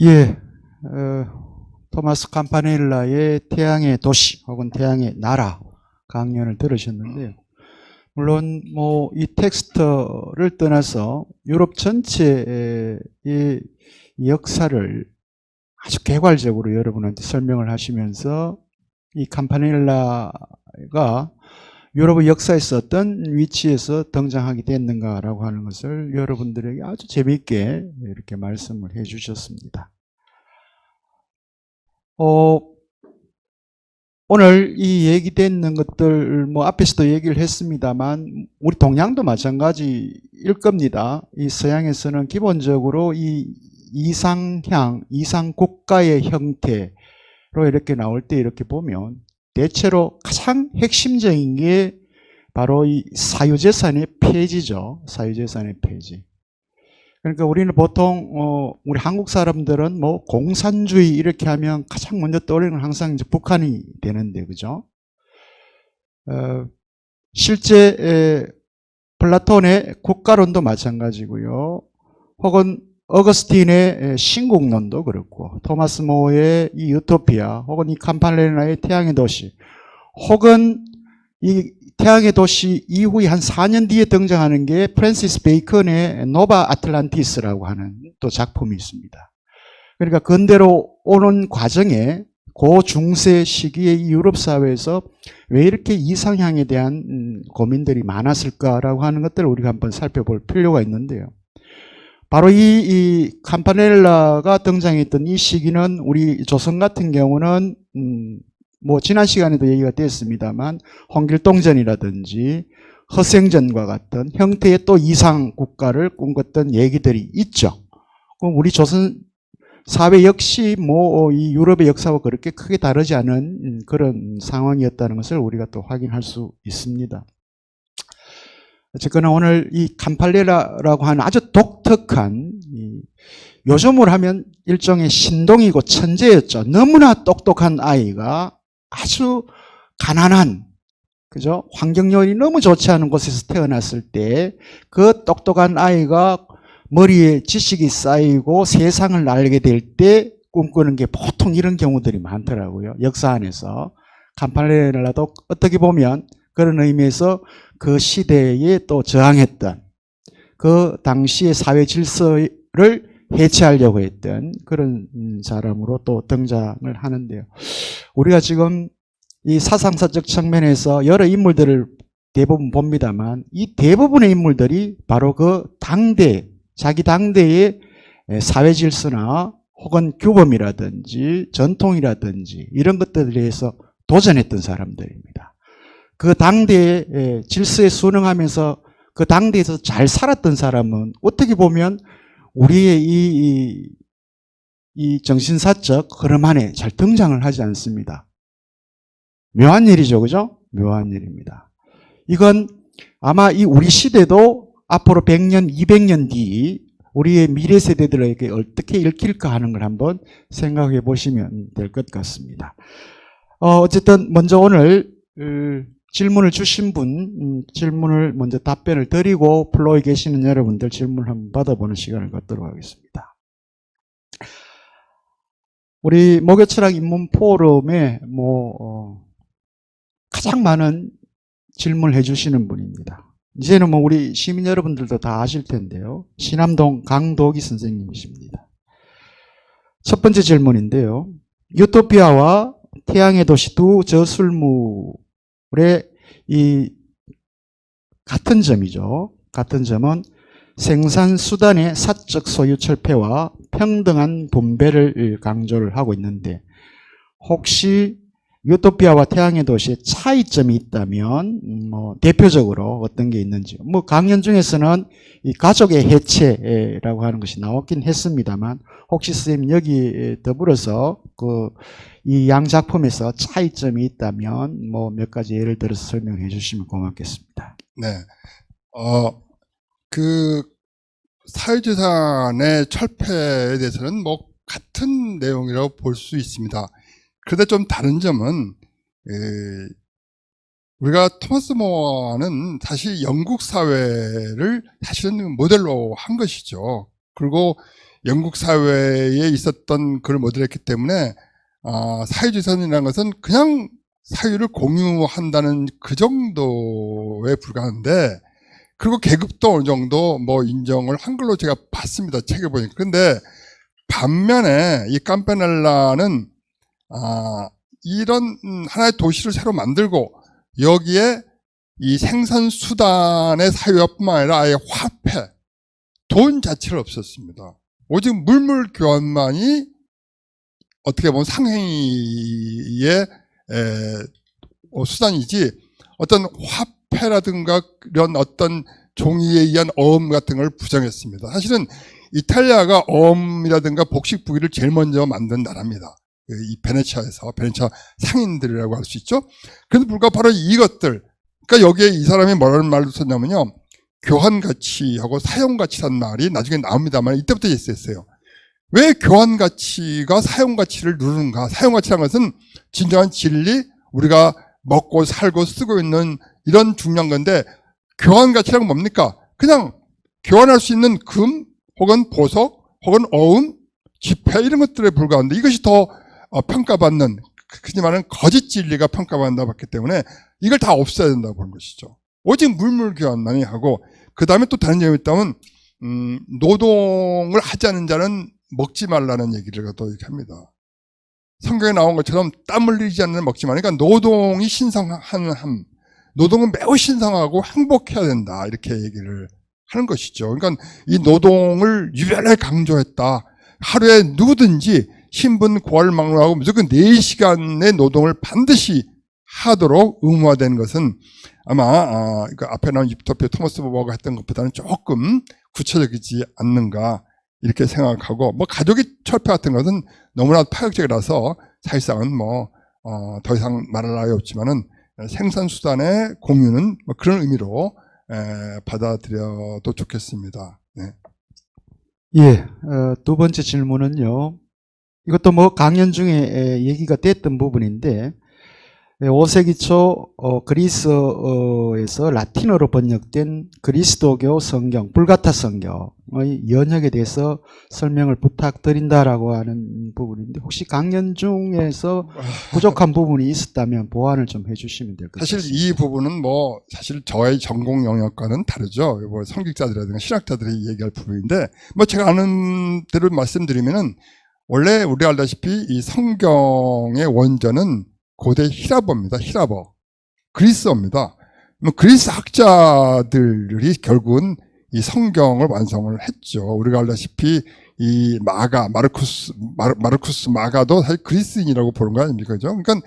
예, 토마스 campanell아의 태양의 도시 혹은 태양의 나라 강연을 들으셨는데요. 물론 뭐 이 텍스트를 떠나서 유럽 전체의 역사를 아주 개괄적으로 여러분한테 설명을 하시면서 이 campanell아가 유럽의 역사에서 어떤 위치에서 등장하게 됐는가라고 하는 것을 여러분들에게 아주 재미있게 이렇게 말씀을 해 주셨습니다. 오늘 이 얘기되는 것들 뭐 앞에서도 얘기를 했습니다만 우리 동양도 마찬가지일 겁니다. 이 서양에서는 기본적으로 이 이상향, 이상국가의 형태로 이렇게 나올 때 이렇게 보면 대체로 가장 핵심적인 게 바로 이 사유재산의 폐지죠. 사유재산의 폐지. 그러니까 우리는 보통 우리 한국 사람들은 뭐 공산주의 이렇게 하면 가장 먼저 떠오르는 건 항상 이제 북한이 되는데, 그죠? 실제 플라톤의 국가론도 마찬가지고요. 혹은 어거스틴의 신국론도 그렇고, 토마스 모어의 이 유토피아, 혹은 이 campanell아의 태양의 도시, 혹은 이 태양의 도시 이후에 한 4년 뒤에 등장하는 게 프랜시스 베이컨의 노바 아틀란티스라고 하는 또 작품이 있습니다. 그러니까 근대로 오는 과정에 고중세 시기의 유럽 사회에서 왜 이렇게 이상향에 대한 고민들이 많았을까라고 하는 것들을 우리가 한번 살펴볼 필요가 있는데요. 바로 이 campanell아가 등장했던 이 시기는 우리 조선 같은 경우는 뭐 지난 시간에도 얘기가 됐습니다만 홍길동전이라든지 허생전과 같은 형태의 또 이상 국가를 꿈꿨던 얘기들이 있죠. 그럼 우리 조선 사회 역시 뭐 이 유럽의 역사와 그렇게 크게 다르지 않은 그런 상황이었다는 것을 우리가 또 확인할 수 있습니다. 어쨌거나 오늘 이 campanell아라고 하는 아주 독특한, 요즘으로 하면 일종의 신동이고 천재였죠. 너무나 똑똑한 아이가 아주 가난한, 그죠? 환경 요인이 너무 좋지 않은 곳에서 태어났을 때 그 똑똑한 아이가 머리에 지식이 쌓이고 세상을 알게 될 때 꿈꾸는 게 보통 이런 경우들이 많더라고요. 역사 안에서. campanell아도 어떻게 보면 그런 의미에서 그 시대에 또 저항했던, 그 당시의 사회 질서를 해체하려고 했던 그런 사람으로 또 등장을 하는데요. 우리가 지금 이 사상사적 측면에서 여러 인물들을 대부분 봅니다만 이 대부분의 인물들이 바로 그 당대, 자기 당대의 사회 질서나 혹은 규범이라든지 전통이라든지 이런 것들에 대해서 도전했던 사람들입니다. 그 당대의 질서에 순응하면서 그 당대에서 잘 살았던 사람은 어떻게 보면 우리의 이 정신사적 흐름 안에 잘 등장을 하지 않습니다. 묘한 일이죠, 그죠? 묘한 일입니다. 이건 아마 이 우리 시대도 앞으로 100년, 200년 뒤 우리의 미래 세대들에게 어떻게 읽힐까 하는 걸 한번 생각해 보시면 될 것 같습니다. 어쨌든 먼저 오늘 질문을 주신 분 질문을 먼저 답변을 드리고 플로어에 계시는 여러분들 질문을 한번 받아보는 시간을 갖도록 하겠습니다. 우리 목요철학 인문 포럼에 가장 많은 질문을 해주시는 분입니다. 이제는 뭐 우리 시민 여러분들도 다 아실 텐데요. 신암동 강도기 선생님이십니다. 첫 번째 질문인데요. 유토피아와 태양의 도시 두 저술물의 이 같은 점이죠. 같은 점은 생산수단의 사적 소유 철폐와 평등한 분배를 강조를 하고 있는데 혹시 유토피아와 태양의 도시의 차이점이 있다면 대표적으로 어떤 게 있는지, 강연 중에서는 이 가족의 해체라고 하는 것이 나왔긴 했습니다만 혹시 선생님 여기 더불어서 이 양 작품에서 차이점이 있다면 몇 가지 예를 들어서 설명해 주시면 고맙겠습니다. 네, 그 사유재산의 철폐에 대해서는 같은 내용이라고 볼 수 있습니다. 그런데 좀 다른 점은 우리가 토마스 모어는 사실 영국 사회를 사실은 모델로 한 것이죠. 그리고 영국 사회에 있었던 그걸 모델했기 때문에 사회주의선이라는 것은 그냥 사유를 공유한다는 그 정도에 불과한데, 그리고 계급도 어느 정도 뭐 인정을 한 걸로 제가 봤습니다. 책을 보니까. 근데 반면에 이 캄파넬라는 이런 하나의 도시를 새로 만들고 여기에 이 생산 수단의 사유뿐만 아니라 아예 화폐, 돈 자체를 없었습니다. 오직 물물 교환만이 어떻게 보면 상행위의 수단이지, 어떤 화폐라든가 이런 어떤 종이에 의한 어음 같은 걸 부정했습니다. 사실은 이탈리아가 어음이라든가 복식 부기를 제일 먼저 만든 나라입니다. 이 베네치아에서, 베네치아 상인들이라고 할 수 있죠. 그런데 불구하고 바로 이것들, 그러니까 여기에 이 사람이 뭐라는 말을 썼냐면요, 교환가치하고 사용가치란 말이 나중에 나옵니다만 이때부터 있었어요. 왜 교환가치가 사용가치를 누르는가? 사용가치라는 것은 진정한 진리, 우리가 먹고 살고 쓰고 있는 이런 중요한 건데, 교환가치란 뭡니까? 그냥 교환할 수 있는 금 혹은 보석 혹은 어음, 지폐 이런 것들에 불과한데, 이것이 더 평가받는, 흔히 말하는 거짓 진리가 평가받는다 봤기 때문에 이걸 다 없애야 된다고 보는 것이죠. 오직 물물 교환만이 하고, 그 다음에 또 다른 점이 있다면 노동을 하지 않은 자는 먹지 말라는 얘기를 또 이렇게 합니다. 성경에 나온 것처럼 땀 흘리지 않는 먹지 말라. 그러니까 노동이 신성한 함, 노동은 매우 신성하고 행복해야 된다, 이렇게 얘기를 하는 것이죠. 그러니까 이 노동을 유별하게 강조했다. 하루에 누구든지 신분 고하를 막론하고 무조건 4시간의 노동을 반드시 하도록 의무화된 것은 아마 그 앞에 나온 유토피아 토머스 버거가 했던 것보다는 조금 구체적이지 않는가, 이렇게 생각하고, 뭐 가족의 철폐 같은 것은 너무나 파격적이라서 사실상은 뭐 더 이상 말할 나위 없지만은 생산수단의 공유는 뭐 그런 의미로 받아들여도 좋겠습니다. 네. 예, 두 번째 질문은요. 이것도 뭐 강연 중에 얘기가 됐던 부분인데, 5세기 초 그리스에서 라틴어로 번역된 그리스도교 성경, 불가타 성경의 연역에 대해서 설명을 부탁드린다라고 하는 부분인데, 혹시 강연 중에서 부족한 부분이 있었다면 보완을 좀 해주시면 될 것 같습니다. 사실 이 부분은 뭐 사실 저의 전공 영역과는 다르죠. 뭐 성직자들이라든가 신학자들이 얘기할 부분인데, 뭐 제가 아는 대로 말씀드리면은, 원래 우리가 알다시피 이 성경의 원전은 고대 히라버입니다. 히라버. 그리스어입니다. 그리스 학자들이 결국은 이 성경을 완성을 했죠. 우리가 알다시피 이 마르쿠스 마가도 사실 그리스인이라고 보는 거 아닙니까? 그죠? 그러니까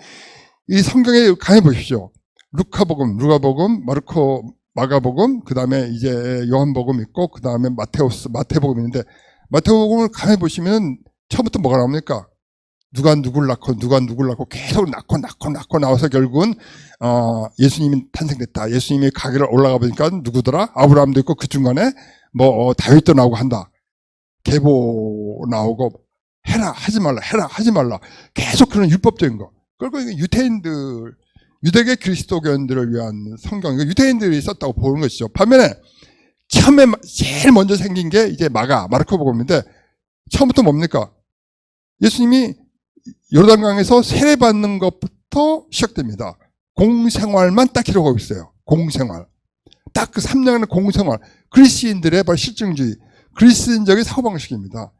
이 성경에 가해 보십시오. 루카복음, 마가복음, 그 다음에 이제 요한복음 있고, 그 다음에 마태복음 있는데, 마태복음을 가해 보시면 처음부터 뭐가 나옵니까? 누가 누굴 낳고 계속 낳고 나와서 결국은 예수님이 탄생됐다. 예수님이 가게를 올라가 보니까 누구더라? 아브라함도 있고, 그 중간에 뭐 다윗도 나오고 한다. 계보 나오고, 해라 하지 말라 계속 그런 율법적인 거. 그리고 유대인들, 유대계 그리스도교인들을 위한 성경, 유대인들이 썼다고 보는 것이죠. 반면에 처음에 제일 먼저 생긴 게 이제 마르코복음인데, 처음부터 뭡니까? 예수님이 요르단강에서 세례받는 것부터 시작됩니다. 공생활만 딱 기록하고 있어요. 공생활. 딱 그 3년의 공생활. 그리스인들의 바로 실증주의, 그리스인적인 사고방식입니다.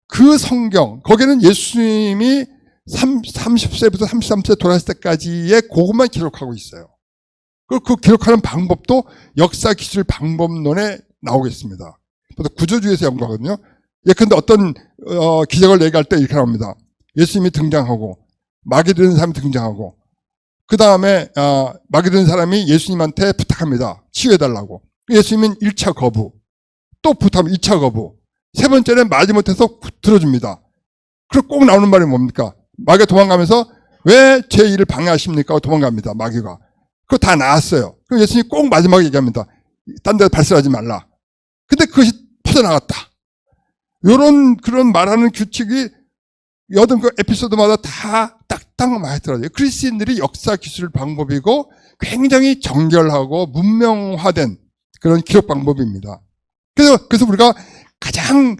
그 성경, 거기는 예수님이 30세부터 33세 돌아왔을 때까지의 그것만 기록하고 있어요. 그리고 그 기록하는 방법도 역사 기술 방법론에 나오겠습니다. 구조주의에서 연구하거든요. 예컨대 어떤 기적을 얘기할 때 이렇게 나옵니다. 예수님이 등장하고, 마귀 들은 사람이 등장하고, 그 다음에 마귀 들은 사람이 예수님한테 부탁합니다. 치유해달라고. 예수님은 1차 거부, 또 부탁하면 2차 거부, 세 번째는 마지못해서 들어줍니다. 그리고 꼭 나오는 말이 뭡니까? 마귀가 도망가면서 왜 제 일을 방해하십니까? 도망갑니다. 마귀가. 그거 다 나았어요. 그럼 예수님이 꼭 마지막에 얘기합니다. 딴 데 발설하지 말라. 근데 그것이 퍼져나갔다. 그런 말하는 규칙이 여든 그 에피소드마다 다 딱딱 맞더라고요. 그리스인들이 역사 기술 방법이고 굉장히 정결하고 문명화된 그런 기록 방법입니다. 그래서 우리가 가장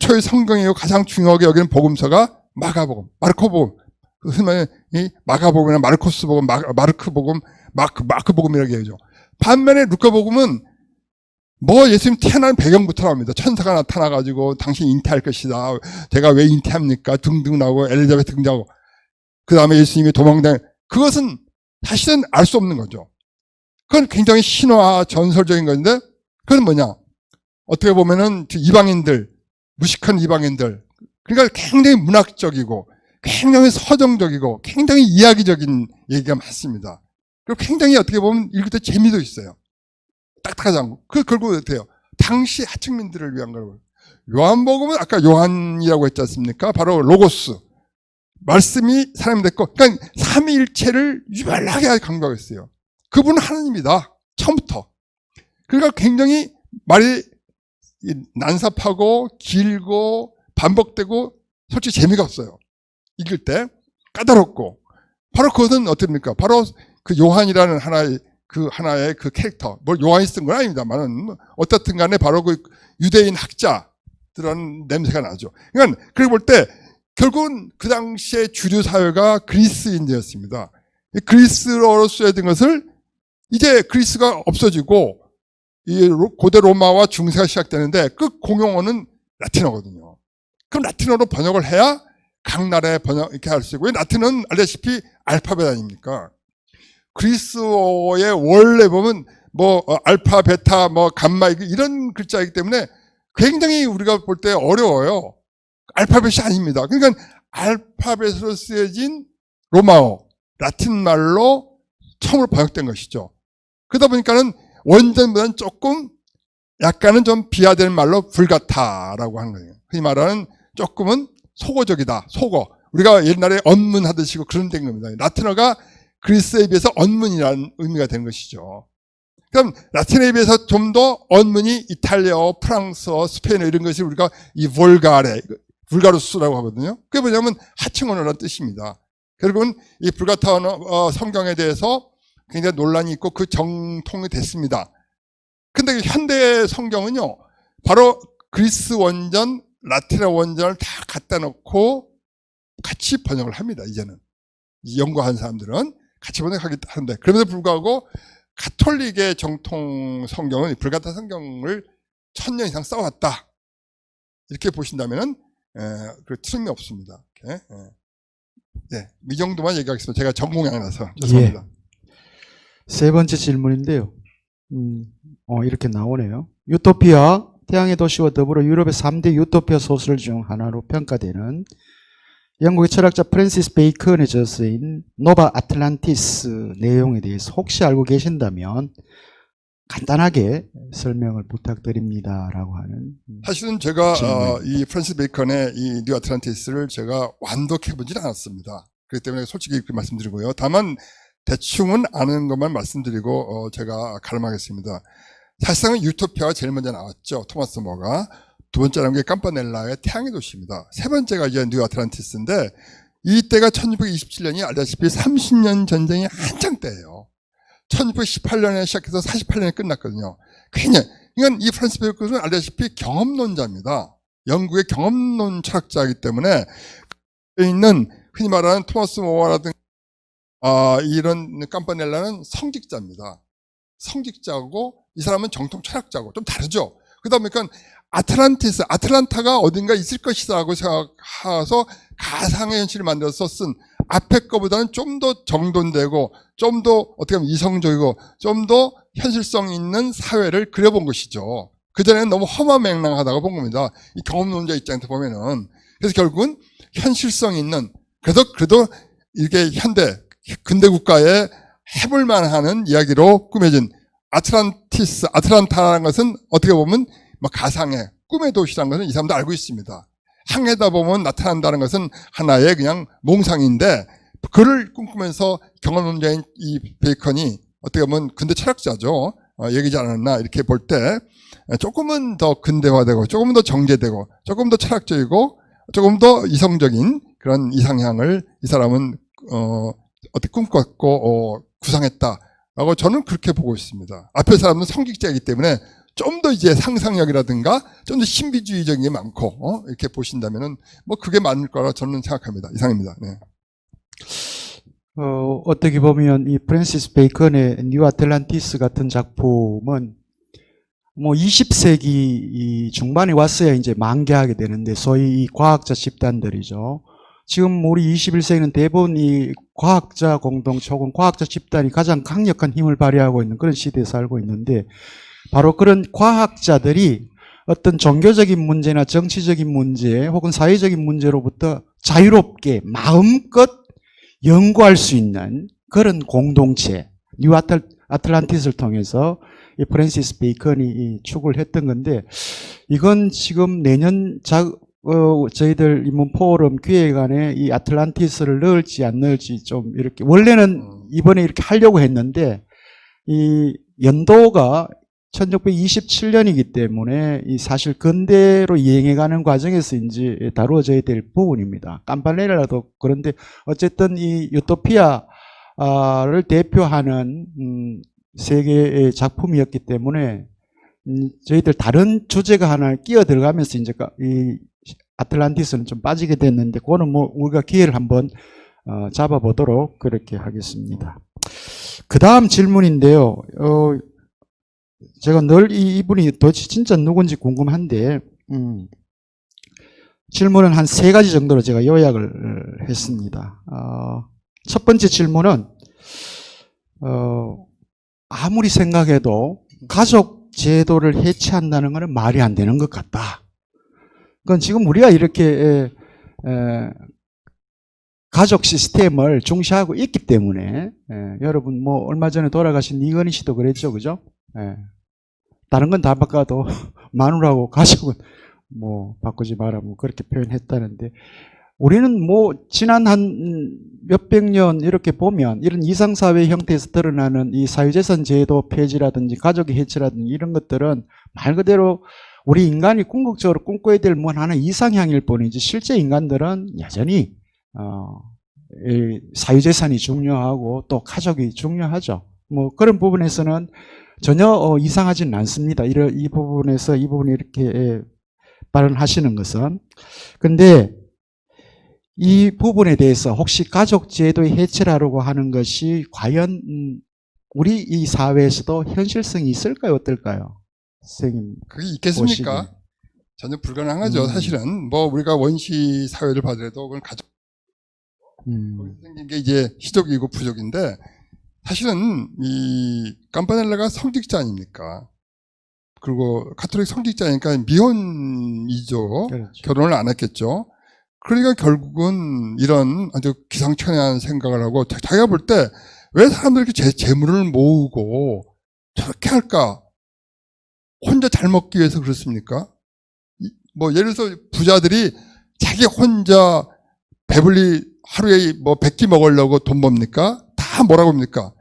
최초의 성경이고 가장 중요하게 여기는 복음서가 마가복음, 마르코복음, 흔히 말해 이 마가복음이나 마르코스복음, 마르크복음, 마크복음이라고 얘기하죠. 반면에 루카복음은 뭐 예수님 태어난 배경부터 나옵니다. 천사가 나타나가지고 당신 잉태할 것이다. 제가 왜 잉태합니까? 등등 나오고 엘리자베트 등장하고 그 다음에 예수님이 도망당. 그것은 사실은 알 수 없는 거죠. 그건 굉장히 신화 전설적인 건데 그건 뭐냐? 어떻게 보면은 이방인들, 무식한 이방인들, 그러니까 굉장히 문학적이고 굉장히 서정적이고 굉장히 이야기적인 얘기가 많습니다. 그리고 굉장히 어떻게 보면 읽을 때 재미도 있어요. 딱딱하지 않고. 그 결국 어때요? 당시 하층민들을 위한 거라고. 요한복음은 아까 요한이라고 했지 않습니까? 바로 로고스. 말씀이 사람이 됐고, 그러니까 삼위일체를 유별나게 강조하고 있어요. 그분은 하나님이다. 처음부터. 그러니까 굉장히 말이 난삽하고 길고 반복되고 솔직히 재미가 없어요. 읽을 때 까다롭고. 바로 그것은 어떻습니까? 바로 그 요한이라는 하나의 그 캐릭터. 뭘 요한이 쓴 건 아닙니다만은 어떻든 간에 바로 그 유대인 학자들은 냄새가 나죠. 그러니까 그렇게 볼 때 결국은 그 당시에 주류 사회가 그리스인들이었습니다. 그리스어로 쓰여진 것을 이제 그리스가 없어지고 이 고대 로마와 중세가 시작되는데 그 공용어는 라틴어거든요. 그럼 라틴어로 번역을 해야 각 나라에 번역 이렇게 할 수 있고 라틴어는 알다시피 알파벳 아닙니까? 그리스어의 원래 보면 뭐 알파, 베타, 뭐 감마 이런 글자이기 때문에 굉장히 우리가 볼 때 어려워요. 알파벳이 아닙니다. 그러니까 알파벳으로 쓰여진 로마어, 라틴 말로 처음으로 번역된 것이죠. 그러다 보니까는 원전보다는 조금 약간은 좀 비하된 말로 불같아라고 하는 거예요. 흔히 말하는 조금은 소고적이다. 소고. 우리가 옛날에 언문하듯이 그런 된 겁니다. 라틴어가 그리스에 비해서 언문이라는 의미가 된 것이죠. 그럼 라틴어에 비해서 좀 더 언문이 이탈리아어, 프랑스어, 스페인어 이런 것이 우리가 이 불가루스라고 하거든요. 그게 뭐냐면 하층 언어라는 뜻입니다. 결국은 이 불가타 언어 성경에 대해서 굉장히 논란이 있고 그 정통이 됐습니다. 근데 현대 성경은요, 바로 그리스 원전, 라틴어 원전을 다 갖다 놓고 같이 번역을 합니다, 이제는. 연구한 사람들은 같이 번역하는데, 그럼에도 불구하고 가톨릭의 정통 성경은 불가타 성경을 1000년 이상 써왔다. 이렇게 보신다면은, 그 틀림이 없습니다. 이렇게. 네, 이 정도만 얘기하겠습니다. 제가 전공이 아니라서. 죄송합니다. 예. 세 번째 질문인데요. 이렇게 나오네요. 유토피아, 태양의 도시와 더불어 유럽의 3대 유토피아 소설 중 하나로 평가되는 영국의 철학자 프랜시스 베이컨의 저서인 노바 아틀란티스 내용에 대해서 혹시 알고 계신다면 간단하게 설명을 부탁드립니다라고 하는. 사실은 제가 이 프랜시스 베이컨의 이 뉴 아틀란티스를 제가 완독해보진 않았습니다. 그렇기 때문에 솔직히 이렇게 말씀드리고요. 다만 대충은 아는 것만 말씀드리고 제가 가름하겠습니다. 사실상은 유토피아가 제일 먼저 나왔죠. 토마스 모어가. 두 번째는 게 캄파넬라의 태양의 도시입니다. 세 번째가 이제 뉴 아틀란티스인데 이때가 1627년이 알다시피 30년 전쟁이 한창 때예요. 1918년에 시작해서 48년에 끝났거든요. 그러니까 이 프랜시스 베이컨은 알다시피 경험론자입니다. 영국의 경험론 철학자이기 때문에 있는 흔히 말하는 토마스 모어라든가 이런 캄파넬라는 성직자입니다. 성직자고 이 사람은 정통 철학자고 좀 다르죠. 그러다 보니까 아틀란타가 어딘가 있을 것이다라고 생각해서 가상의 현실을 만들어서 쓴 앞에 거보다는 좀 더 정돈되고 좀 더 어떻게 보면 이성적이고 좀 더 현실성 있는 사회를 그려본 것이죠. 그전에는 너무 허무맹랑하다고 본 겁니다. 이 경험론자 입장에서 보면은. 그래서 결국은 현실성 있는 그래도 이렇게 근대 국가에 해볼 만하는 이야기로 꾸며진 아틀란타라는 것은 어떻게 보면 가상의 꿈의 도시라는 것은 이 사람도 알고 있습니다. 항해다 보면 나타난다는 것은 하나의 그냥 몽상인데 그를 꿈꾸면서 경험론자인 이 베이컨이 어떻게 보면 근대 철학자죠. 얘기지 않았나 이렇게 볼 때 조금은 더 근대화되고 조금 더 정제되고 조금 더 철학적이고 조금 더 이성적인 그런 이상향을 이 사람은 어떻게 꿈꿨고 구상했다라고 저는 그렇게 보고 있습니다. 앞에 사람은 성직자이기 때문에 좀 더 이제 상상력이라든가 좀 더 신비주의적인 게 많고 이렇게 보신다면은 뭐 그게 맞을 거라 저는 생각합니다. 이상입니다. 네. 어떻게 보면 이 프랜시스 베이컨의 뉴 아틀란티스 같은 작품은 뭐 20세기 이 중반에 왔어야 이제 만개하게 되는데 소위 이 과학자 집단들이죠. 지금 우리 21세기는 대부분 이 과학자 공동체 혹은 과학자 집단이 가장 강력한 힘을 발휘하고 있는 그런 시대에 살고 있는데 바로 그런 과학자들이 어떤 종교적인 문제나 정치적인 문제 혹은 사회적인 문제로부터 자유롭게 마음껏 연구할 수 있는 그런 공동체 뉴 아틀란티스를 통해서 이 프랜시스 베이컨이 축을 했던 건데 이건 지금 내년 저희들 이문 포럼 기획안에 이 아틀란티스를 넣을지 안 넣을지 좀 이렇게 원래는 이번에 이렇게 하려고 했는데 이 연도가 1627년이기 때문에 이 사실 근대로 이행해가는 과정에서 이제 다루어져야 될 부분입니다. 깜팔레라도 그런데 어쨌든 이 유토피아를 대표하는 세계의 작품이었기 때문에 저희들 다른 주제가 하나 끼어 들어가면서 이제 이 아틀란티스는 좀 빠지게 됐는데 그거는 뭐 우리가 기회를 한번 잡아보도록 그렇게 하겠습니다. 그 다음 질문인데요. 제가 늘 이분이 도대체 진짜 누군지 궁금한데 질문은 한 3가지 정도로 제가 요약을 했습니다. 첫 번째 질문은 아무리 생각해도 가족 제도를 해체한다는 것은 말이 안 되는 것 같다. 그건 지금 우리가 이렇게 가족 시스템을 중시하고 있기 때문에 여러분 뭐 얼마 전에 돌아가신 이건희 씨도 그랬죠, 그죠? 다른 건 다 바꿔도 마누라하고 가족은 뭐 바꾸지 마라 뭐 그렇게 표현했다는데 우리는 뭐 지난 한 몇백 년 이렇게 보면 이런 이상사회 형태에서 드러나는 이 사유재산 제도 폐지라든지 가족의 해체라든지 이런 것들은 말 그대로 우리 인간이 궁극적으로 꿈꿔야 될 뭐 하나 이상향일 뿐이지 실제 인간들은 여전히 사유재산이 중요하고 또 가족이 중요하죠. 뭐 그런 부분에서는 전혀 이상하지는 않습니다. 이 부분에서 이 부분이 이렇게 발언하시는 것은. 근데 이 부분에 대해서 혹시 가족 제도의 해체라고 하는 것이 과연 우리 이 사회에서도 현실성이 있을까요? 어떨까요? 선생님. 그게 있겠습니까? 보시기에. 전혀 불가능하죠. 사실은 뭐 우리가 원시 사회를 봐더라도 그건 가족 생긴 게 이제 희족이고 부족인데 사실은 이 캄파넬라가 성직자 아닙니까? 그리고 가톨릭 성직자니까 미혼이죠. 그렇죠. 결혼을 안 했겠죠. 그러니까 결국은 이런 아주 기상천외한 생각을 하고 자기가 볼 때 왜 사람들이 이렇게 재물을 모으고 저렇게 할까? 혼자 잘 먹기 위해서 그렇습니까? 뭐 예를 들어서 부자들이 자기 혼자 배불리 하루에 뭐 100끼 먹으려고 돈 봅니까? 다 뭐라고 합니까?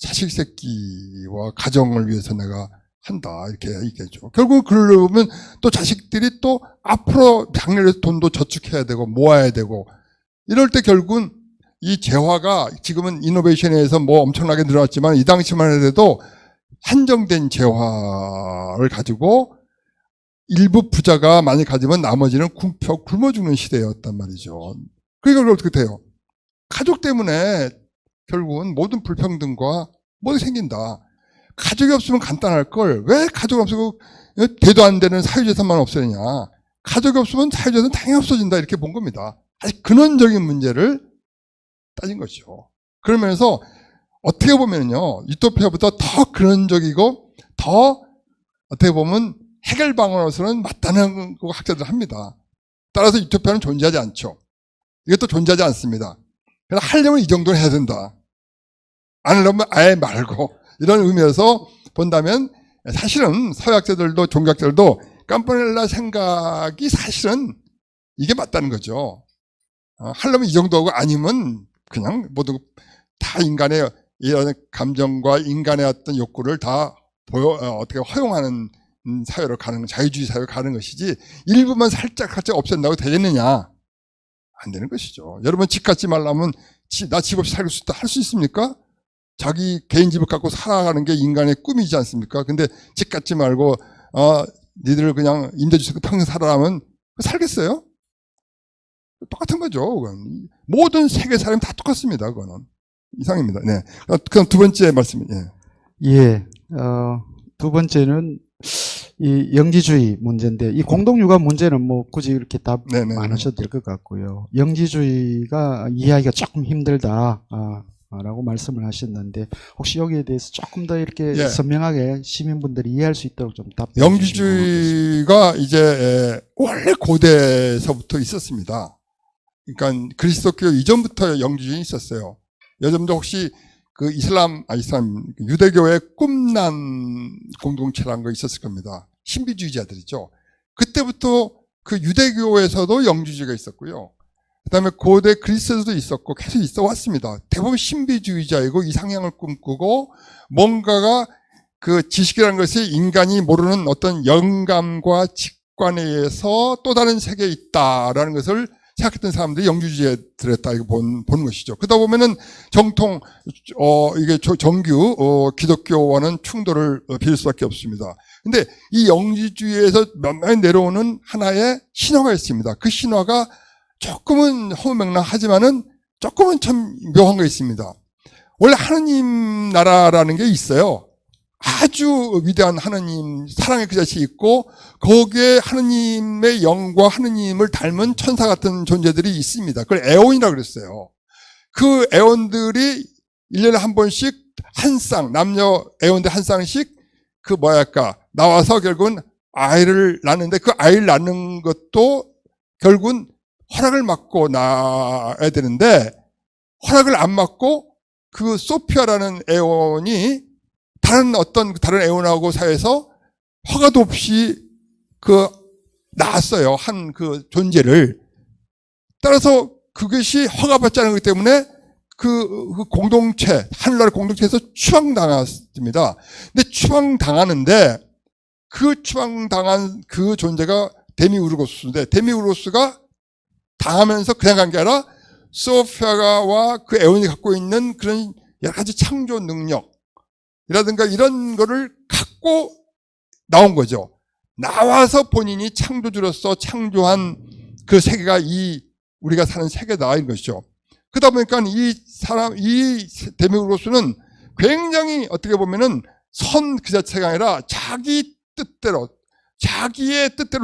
자식 새끼와 가정을 위해서 내가 한다 이렇게 얘기했죠. 결국 그러려면 또 자식들이 또 앞으로 장래에서 돈도 저축해야 되고 모아야 되고 이럴 때 결국은 이 재화가 지금은 이노베이션에서 뭐 엄청나게 늘어났지만 이 당시만 해도 한정된 재화를 가지고 일부 부자가 많이 가지면 나머지는 굶어 죽는 시대였단 말이죠. 그러니까 어떻게 돼요? 가족 때문에 결국은 모든 불평등과 뭐가 생긴다. 가족이 없으면 간단할 걸 왜 가족이 없고 대도 안 되는 사유재산만 없애느냐. 가족이 없으면 사유재산 당연히 없어진다 이렇게 본 겁니다. 아주 근원적인 문제를 따진 것이죠. 그러면서 어떻게 보면요 유토피아보다 더 근원적이고 더 어떻게 보면 해결 방안으로서는 맞다는 거 학자들 합니다. 따라서 유토피아는 존재하지 않죠. 이것도 존재하지 않습니다. 그래서 하려면 이 정도는 해야 된다. 안 하려면 아예 말고 이런 의미에서 본다면 사실은 서양학자들도 종교학자들도 캄파넬라 생각이 사실은 이게 맞다는 거죠. 하려면 이 정도 하고 아니면 그냥 모두 다 인간의 이런 감정과 인간의 어떤 욕구를 다 어떻게 허용하는 사회로 가는 자유주의 사회로 가는 것이지 일부만 살짝 없앤다고 되겠느냐? 안 되는 것이죠. 여러분 집 갖지 말라면 나 집 없이 살 수 있다 할 수 있습니까? 자기 개인 집을 갖고 살아가는 게 인간의 꿈이지 않습니까? 근데 집 갖지 말고 니들 그냥 임대 주시고 평생 살아라면 살겠어요? 똑같은 거죠. 그건. 모든 세계 사람이 다 똑같습니다. 그거는 이상입니다. 네. 그럼 두 번째 말씀이 예, 두 번째는 이 영지주의 문제인데 이 공동육아 문제는 뭐 굳이 이렇게 답 네네. 안 하셔도 될 것 같고요. 영지주의가 이해하기가 조금 힘들다. 라고 말씀을 하셨는데 혹시 여기에 대해서 조금 더 이렇게 예. 선명하게 시민분들이 이해할 수 있도록 좀 답해 영지주의가 이제 원래 고대에서부터 있었습니다. 그러니까 그리스도교 이전부터 영지주의 있었어요. 요즘도 혹시 그 유대교의 꿈난 공동체라는 거 있었을 겁니다. 신비주의자들이죠. 그때부터 그 유대교에서도 영지주의가 있었고요. 그 다음에 고대 그리스에서도 있었고 계속 있어 왔습니다. 대부분 신비주의자이고 이상향을 꿈꾸고 뭔가가 그 지식이라는 것이 인간이 모르는 어떤 영감과 직관에 의해서 또 다른 세계에 있다라는 것을 생각했던 사람들이 영지주의에 들었다 이거 보는 것이죠. 그러다 보면은 정통 이게 정규 기독교와는 충돌을 빚을 수밖에 없습니다. 근데 이 영지주의에서 몇몇 내려오는 하나의 신화가 있습니다. 그 신화가 조금은 허무맹랑하지만은 조금은 참 묘한 거 있습니다. 원래 하느님 나라라는 게 있어요. 아주 위대한 하느님 사랑의 그 자식이 있고 거기에 하느님의 영과 하느님을 닮은 천사 같은 존재들이 있습니다. 그걸 에온이라고 그랬어요. 그 에온들이 1년에 한 번씩 한 쌍, 남녀 에온들 한 쌍씩 나와서 결국은 아이를 낳는데 그 아이를 낳는 것도 결국은 허락을 받고 낳아야 되는데 허락을 안 받고 그 소피아라는 에온이 다른 에온하고 사이에서 허가도 없이 낳았어요. 한 그 존재를. 따라서 그것이 허가받지 않은 거기 때문에 그 공동체, 하늘나라 공동체에서 추방당했습니다. 근데 추방당하는데 그 추방당한 그 존재가 데미우르고스인데 데미우르고스가 당하면서 그냥 간 게 아니라 소피아와 그 에온이 갖고 있는 그런 여러 가지 창조 능력이라든가 이런 거를 갖고 나온 거죠. 나와서 본인이 창조주로서 창조한 그 세계가 우리가 사는 세계다 이런 것이죠. 그러다 보니까 이 데미우르고스는 굉장히 어떻게 보면은 선 그 자체가 아니라 자기의 뜻대로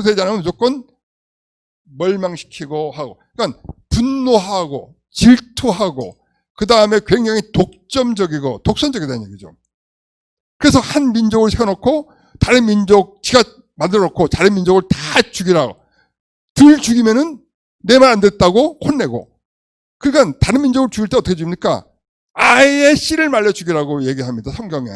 되지 않으면 무조건 멸망시키고 하고, 그러니까 분노하고 질투하고 그 다음에 굉장히 독선적이다는 얘기죠. 그래서 한 민족을 세워놓고 다른 민족 지가 만들어놓고 다른 민족을 다 죽이라고, 들 죽이면은 내 말 안 듣다고 혼내고, 그러니까 다른 민족을 죽일 때 어떻게 죽입니까? 아예 씨를 말려 죽이라고 얘기합니다. 성경에.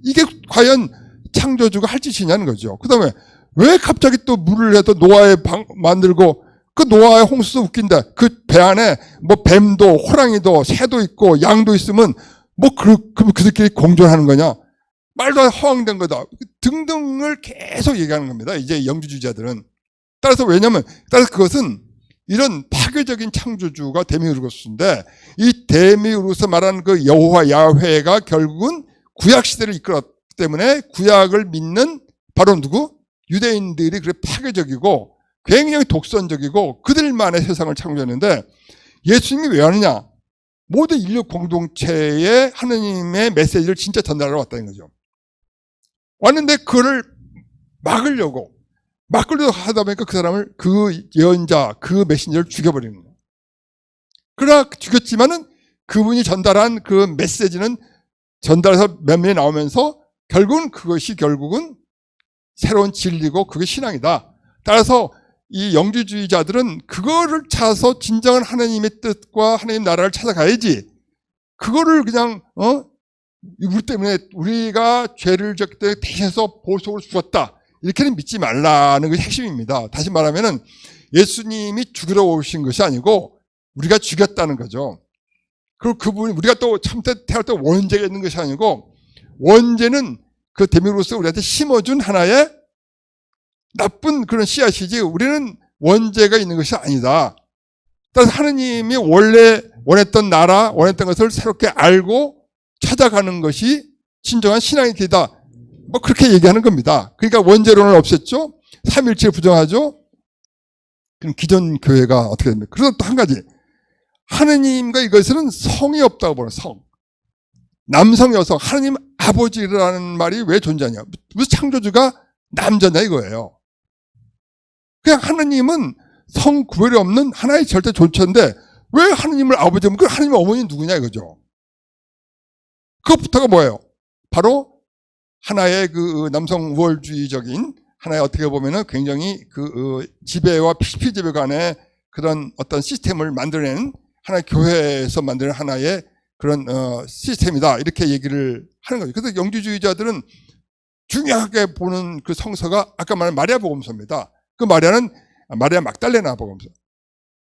이게 과연 창조주가 할 짓이냐는 거죠. 그 다음에 왜 갑자기 또 물을 해도 노아의 방 만들고, 그 노아의 홍수도 웃긴다. 그 배 안에 뭐 뱀도 호랑이도 새도 있고 양도 있으면 그럼 그들끼리 공존하는 거냐? 말도 안 허황된 거다. 등등을 계속 얘기하는 겁니다. 이제 영주주의자들은. 따라서 그것은 이런 파괴적인 창조주가 데미우르고스인데, 이 데미우르고스 말하는 그 여호와 야훼가 결국은 구약 시대를 이끌었기 때문에 구약을 믿는 바로 누구? 유대인들이 그래 파괴적이고 굉장히 독선적이고 그들만의 세상을 창조했는데, 예수님이 왜 하느냐? 모든 인류 공동체에 하느님의 메시지를 진짜 전달하러 왔다는 거죠. 왔는데 그거를 막으려고 하다 보니까 그 사람을, 그 예언자, 그 메신저를 죽여버리는 거예요. 그러나 죽였지만은 그분이 전달한 그 메시지는 전달해서 몇몇이 나오면서 결국은 새로운 진리고 그게 신앙이다. 따라서 이 영지주의자들은 그거를 찾아서 진정한 하나님의 뜻과 하나님 나라를 찾아가야지, 그거를 그냥 우리 때문에 우리가 죄를 졌기 때문에 대신해서 보석을 죽었다 이렇게는 믿지 말라는 것이 핵심입니다. 다시 말하면은 예수님이 죽으러 오신 것이 아니고 우리가 죽였다는 거죠. 그리고 그분이 우리가 또 태어날 때 원죄가 있는 것이 아니고, 원죄는 그 데미우르고스가 우리한테 심어준 하나의 나쁜 그런 씨앗이지 우리는 원죄가 있는 것이 아니다. 따라서 하느님이 원래 원했던 나라, 원했던 것을 새롭게 알고 찾아가는 것이 진정한 신앙의 길이다. 뭐 그렇게 얘기하는 겁니다. 그러니까 원죄론을 없앴죠. 삼일체를 부정하죠. 그럼 기존 교회가 어떻게 됩니까? 그래서 또 한 가지, 하느님과 이것은 성이 없다고 보는 성. 남성, 여성, 하느님 아버지라는 말이 왜 존재하냐? 무슨 창조주가 남자냐 이거예요. 그냥 하느님은 성 구별이 없는 하나의 절대 존재인데 왜 하느님을 아버지면 그 하느님의 어머니는 누구냐 이거죠. 그것부터가 뭐예요? 바로 하나의 그 남성 우월주의적인 하나의 어떻게 보면은 굉장히 그 지배와 피지배 간의 그런 어떤 시스템을 만들어낸 하나의 교회에서 만드는 하나의 그런 시스템이다 이렇게 얘기를 하는 거죠. 그래서 영주주의자들은 중요하게 보는 그 성서가 아까 말한 마리아 복음서입니다. 그 마리아는 마리아 막달레나 복음서.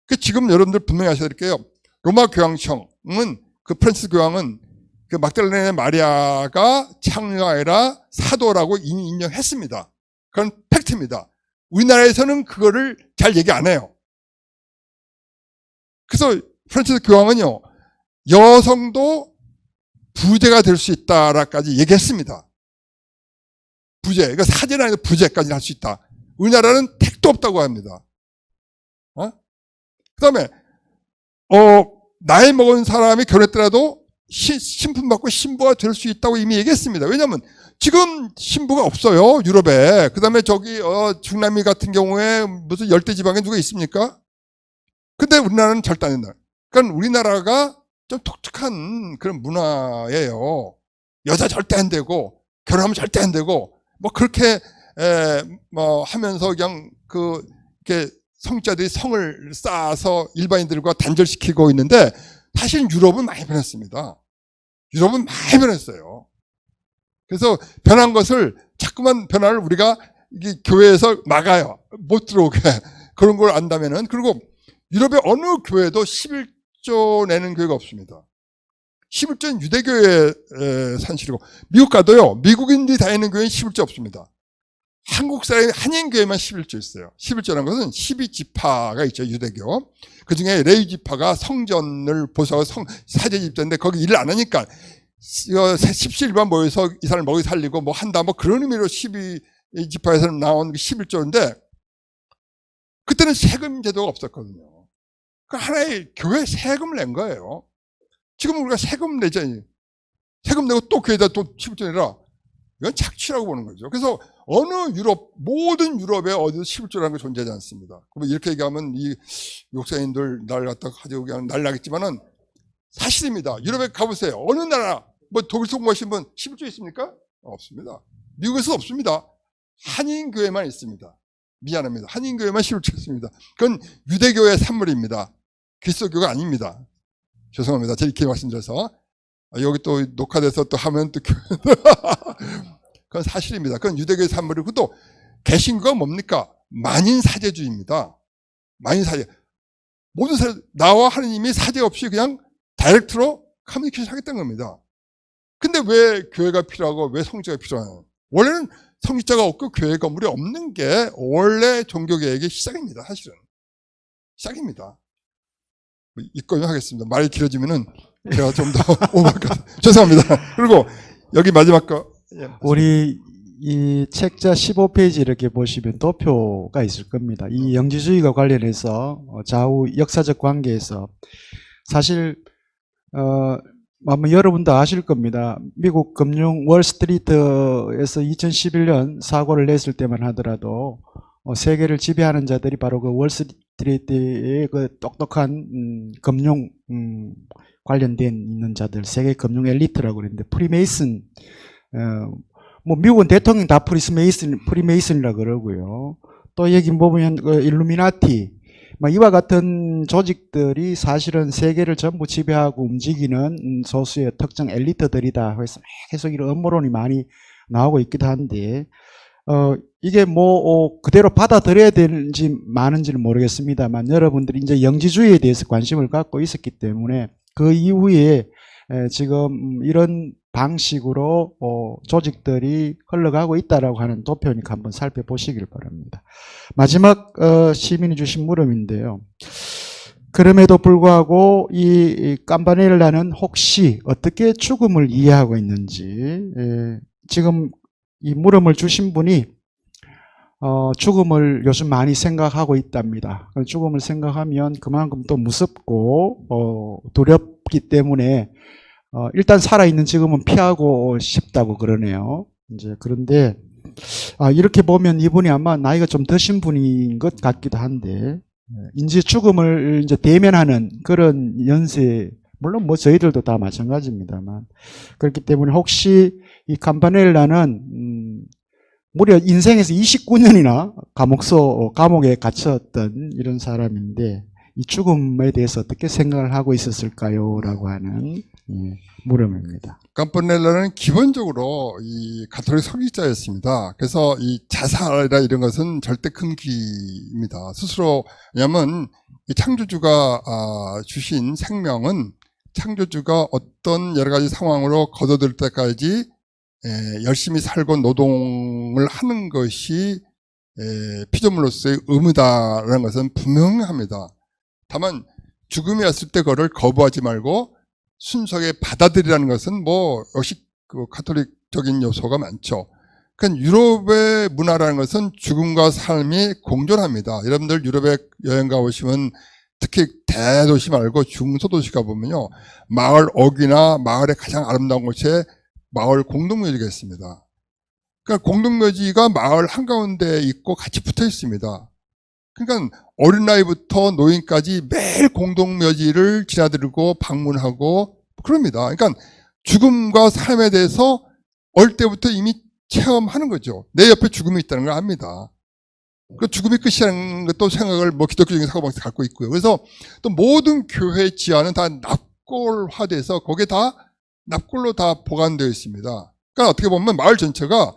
그 지금 여러분들 분명히 아셔야 될게요. 로마 교황청은 그 프란시스 교황은 그 막달레나 마리아가 창녀가 아니라 사도라고 인정했습니다. 그건 팩트입니다. 우리나라에서는 그거를 잘 얘기 안 해요. 그래서 프란시스 교황은요, 여성도 부제가 될 수 있다라까지 얘기했습니다. 부제, 그러니까 사제는 아니라 부제까지 할 수 있다. 우리나라는 택도 없다고 합니다. 그 다음에, 나이 먹은 사람이 결혼했더라도 신분받고 신부가 될 수 있다고 이미 얘기했습니다. 왜냐하면 지금 신부가 없어요, 유럽에. 그 다음에 저기, 중남미 같은 경우에 무슨 열대지방에 누가 있습니까? 근데 우리나라는 절대 안 된다. 그러니까 우리나라가 좀 독특한 그런 문화예요. 여자 절대 안 되고, 결혼하면 절대 안 되고, 뭐 그렇게, 뭐 하면서 그냥 이렇게 성자들이 성을 쌓아서 일반인들과 단절시키고 있는데, 사실 유럽은 많이 변했습니다. 유럽은 많이 변했어요. 그래서 변한 것을, 자꾸만 변화를 우리가 이게 교회에서 막아요. 못 들어오게. 그런 걸 안다면은. 그리고 유럽의 어느 교회도 11조 내는 교회가 없습니다. 11조는 유대교의 산실이고, 미국 가도요, 미국인들이 다니는 교회는 11조 없습니다. 한국 사람이 한인교회만 11조 있어요. 11조라는 것은 12지파가 있죠, 유대교. 그 중에 레위 지파가 성전을 보수하고 사제 집자인데 거기 일을 안 하니까 17반 모여서 이 사람을 먹이 살리고 뭐 한다, 뭐 그런 의미로 12지파에서 나온 11조인데 그때는 세금 제도가 없었거든요. 그 하나의 교회 세금을 낸 거예요. 지금 우리가 세금 내잖아요. 세금 내고 또 교회에다 또 11조 내라. 이건 착취라고 보는 거죠. 그래서 어느 유럽, 모든 유럽에 어디서 11조라는 게 존재하지 않습니다. 그러면 이렇게 얘기하면 이 목사님들 날 갖다가 가지고 그냥 날 나겠지만은 사실입니다. 유럽에 가보세요. 어느 나라, 뭐 독일 성공하신 분 11조 있습니까? 없습니다. 미국에서 없습니다. 한인교회만 있습니다. 미안합니다. 한인교회만 11조 있습니다. 그건 유대교의 산물입니다. 그리스도교가 아닙니다. 죄송합니다. 제가 이렇게 말씀드려서. 여기 또 녹화돼서 또 하면 또 그건 사실입니다. 그건 유대교의 산물이고 또 개신교가 뭡니까? 만인 사제주의입니다. 만인 사제. 모든 사제, 나와 하느님이 사제 없이 그냥 다이렉트로 커뮤니케이션 하겠다는 겁니다. 근데 왜 교회가 필요하고 왜 성지가 필요하냐? 원래는 성지자가 없고 교회 건물이 없는 게 원래 종교개혁의 시작입니다. 사실은. 시작입니다. 이거면 하겠습니다. 말이 길어지면은 제가 좀 더 죄송합니다. 그리고 여기 마지막 거. 우리 이 책자 15페이지 이렇게 보시면 도표가 있을 겁니다. 이 영지주의가 관련해서 좌우 역사적 관계에서 사실 아마 여러분도 아실 겁니다. 미국 금융 월스트리트에서 2011년 사고를 냈을 때만 하더라도 세계를 지배하는 자들이 바로 그 월스트리트의 그 똑똑한 금융 관련된 있는 자들, 세계 금융 엘리트라고 그랬는데 프리메이슨, 뭐 미국은 대통령 다 프리메이슨이라 그러고요. 또 여기 보면 그 일루미나티, 이와 같은 조직들이 사실은 세계를 전부 지배하고 움직이는 소수의 특정 엘리트들이다. 그래서 계속 이런 음모론이 많이 나오고 있기도 한데, 이게 뭐 그대로 받아들여야 되는지 마는지는 모르겠습니다만 여러분들이 이제 영지주의에 대해서 관심을 갖고 있었기 때문에 그 이후에 지금 이런 방식으로 조직들이 흘러가고 있다라고 하는 도표니까 한번 살펴보시길 바랍니다. 마지막 시민이 주신 물음인데요. 그럼에도 불구하고 이 캄바넬라는 혹시 어떻게 죽음을 이해하고 있는지, 지금 이 물음을 주신 분이 죽음을 요즘 많이 생각하고 있답니다. 죽음을 생각하면 그만큼 또 무섭고 두렵기 때문에 일단 살아있는 지금은 피하고 싶다고 그러네요. 이제 그런데 이렇게 보면 이분이 아마 나이가 좀 드신 분인 것 같기도 한데 이제 죽음을 이제 대면하는 그런 연세, 물론 뭐 저희들도 다 마찬가지입니다만 그렇기 때문에 혹시 이 campanel라는 무려 인생에서 29년이나 감옥에 갇혔던 이런 사람인데 이 죽음에 대해서 어떻게 생각을 하고 있었을까요? 라고 하는 물음입니다. 캄파넬라는 기본적으로 이 가톨릭 설교자였습니다. 그래서 이 자살이나 이런 것은 절대 금기입니다. 스스로, 왜냐하면 이 창조주가 주신 생명은 창조주가 어떤 여러 가지 상황으로 거둬들 때까지 열심히 살고 노동을 하는 것이 피조물로서의 의무다라는 것은 분명합니다. 다만 죽음이 왔을 때 그거를 거부하지 말고 순수하게 받아들이라는 것은 뭐 역시 그 가톨릭적인 요소가 많죠. 그러니까 유럽의 문화라는 것은 죽음과 삶이 공존합니다. 여러분들 유럽에 여행 가보시면 특히 대도시 말고 중소도시 가보면요, 마을 옥이나 마을의 가장 아름다운 곳에 마을 공동묘지가 있습니다. 그러니까 공동묘지가 마을 한가운데 있고 같이 붙어 있습니다. 그러니까 어린 나이부터 노인까지 매일 공동묘지를 지나들고 방문하고 그럽니다. 그러니까 죽음과 삶에 대해서 어릴 때부터 이미 체험하는 거죠. 내 옆에 죽음이 있다는 걸 압니다. 그 죽음이 끝이라는 것도 생각을 뭐 기독교적인 사고방식 갖고 있고요. 그래서 또 모든 교회 지하는 다 납골화돼서 거기에 다 납골로 다 보관되어 있습니다. 그러니까 어떻게 보면 마을 전체가